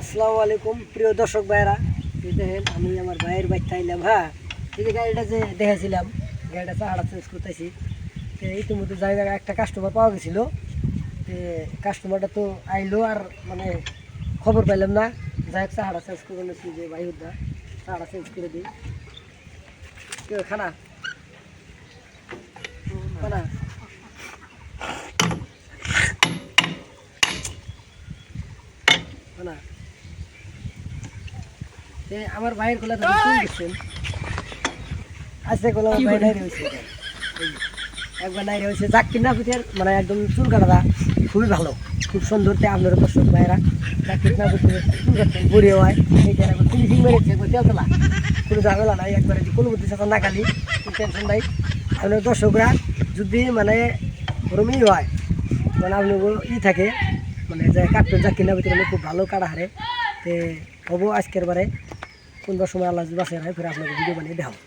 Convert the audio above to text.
আসসালামু আলাইকুম প্রিয় দর্শক ভাইরা, এই দেখেন আমি আমার ভাইয়ের বাড়িতে আইলাম। হ্যাঁ, এই যে গাড়িটা যে দেখেছিলাম, গাড়িটা চাহাটা চেঞ্জ করতেছি। তো ইতিমধ্যে জায়গায় একটা কাস্টমার পাওয়া গেছিলো। তো কাস্টমারটা তো আইলো আর মানে খবর পাইলাম না। যাই হোক চাহাটা চেঞ্জ করে নিচ্ছি যে ভাই উদ্দা চাহাটা চেঞ্জ করে দিই। কেউ খানা খানা খানা আমার ভাইয়ের কোলা থেকে চুল দিচ্ছেন আজকে কোলা ভাই নাই রয়েছে, একবার নাই রয়েছে জাকির নাফিতের মানে একদম চুল কাটাটা খুবই ভালো, খুব সুন্দর। আপনারা দর্শক ভাইরা জাকির নাফিতের চুল কাটতেন বুড়ি হয় এইটা একবার ফিনিশিং মেরেছে, একবার তেলতলা কোনো ঝামেলা নাই, একবারে কোনো বুদ্ধি সাথে না খালি টেনশন নাই। আপনার দর্শকরা যদি মানে রুমই হয় মানে আপনার থাকে মানে যে কাটবেন জাকির নাফিতের খুব ভালো কাটা হারে। তো হবো আজকের বারে কোনবার সময় আল্লাহ বাসায় হয় ফের আপনাকে ভিডিও বানিয়ে দেখাবো।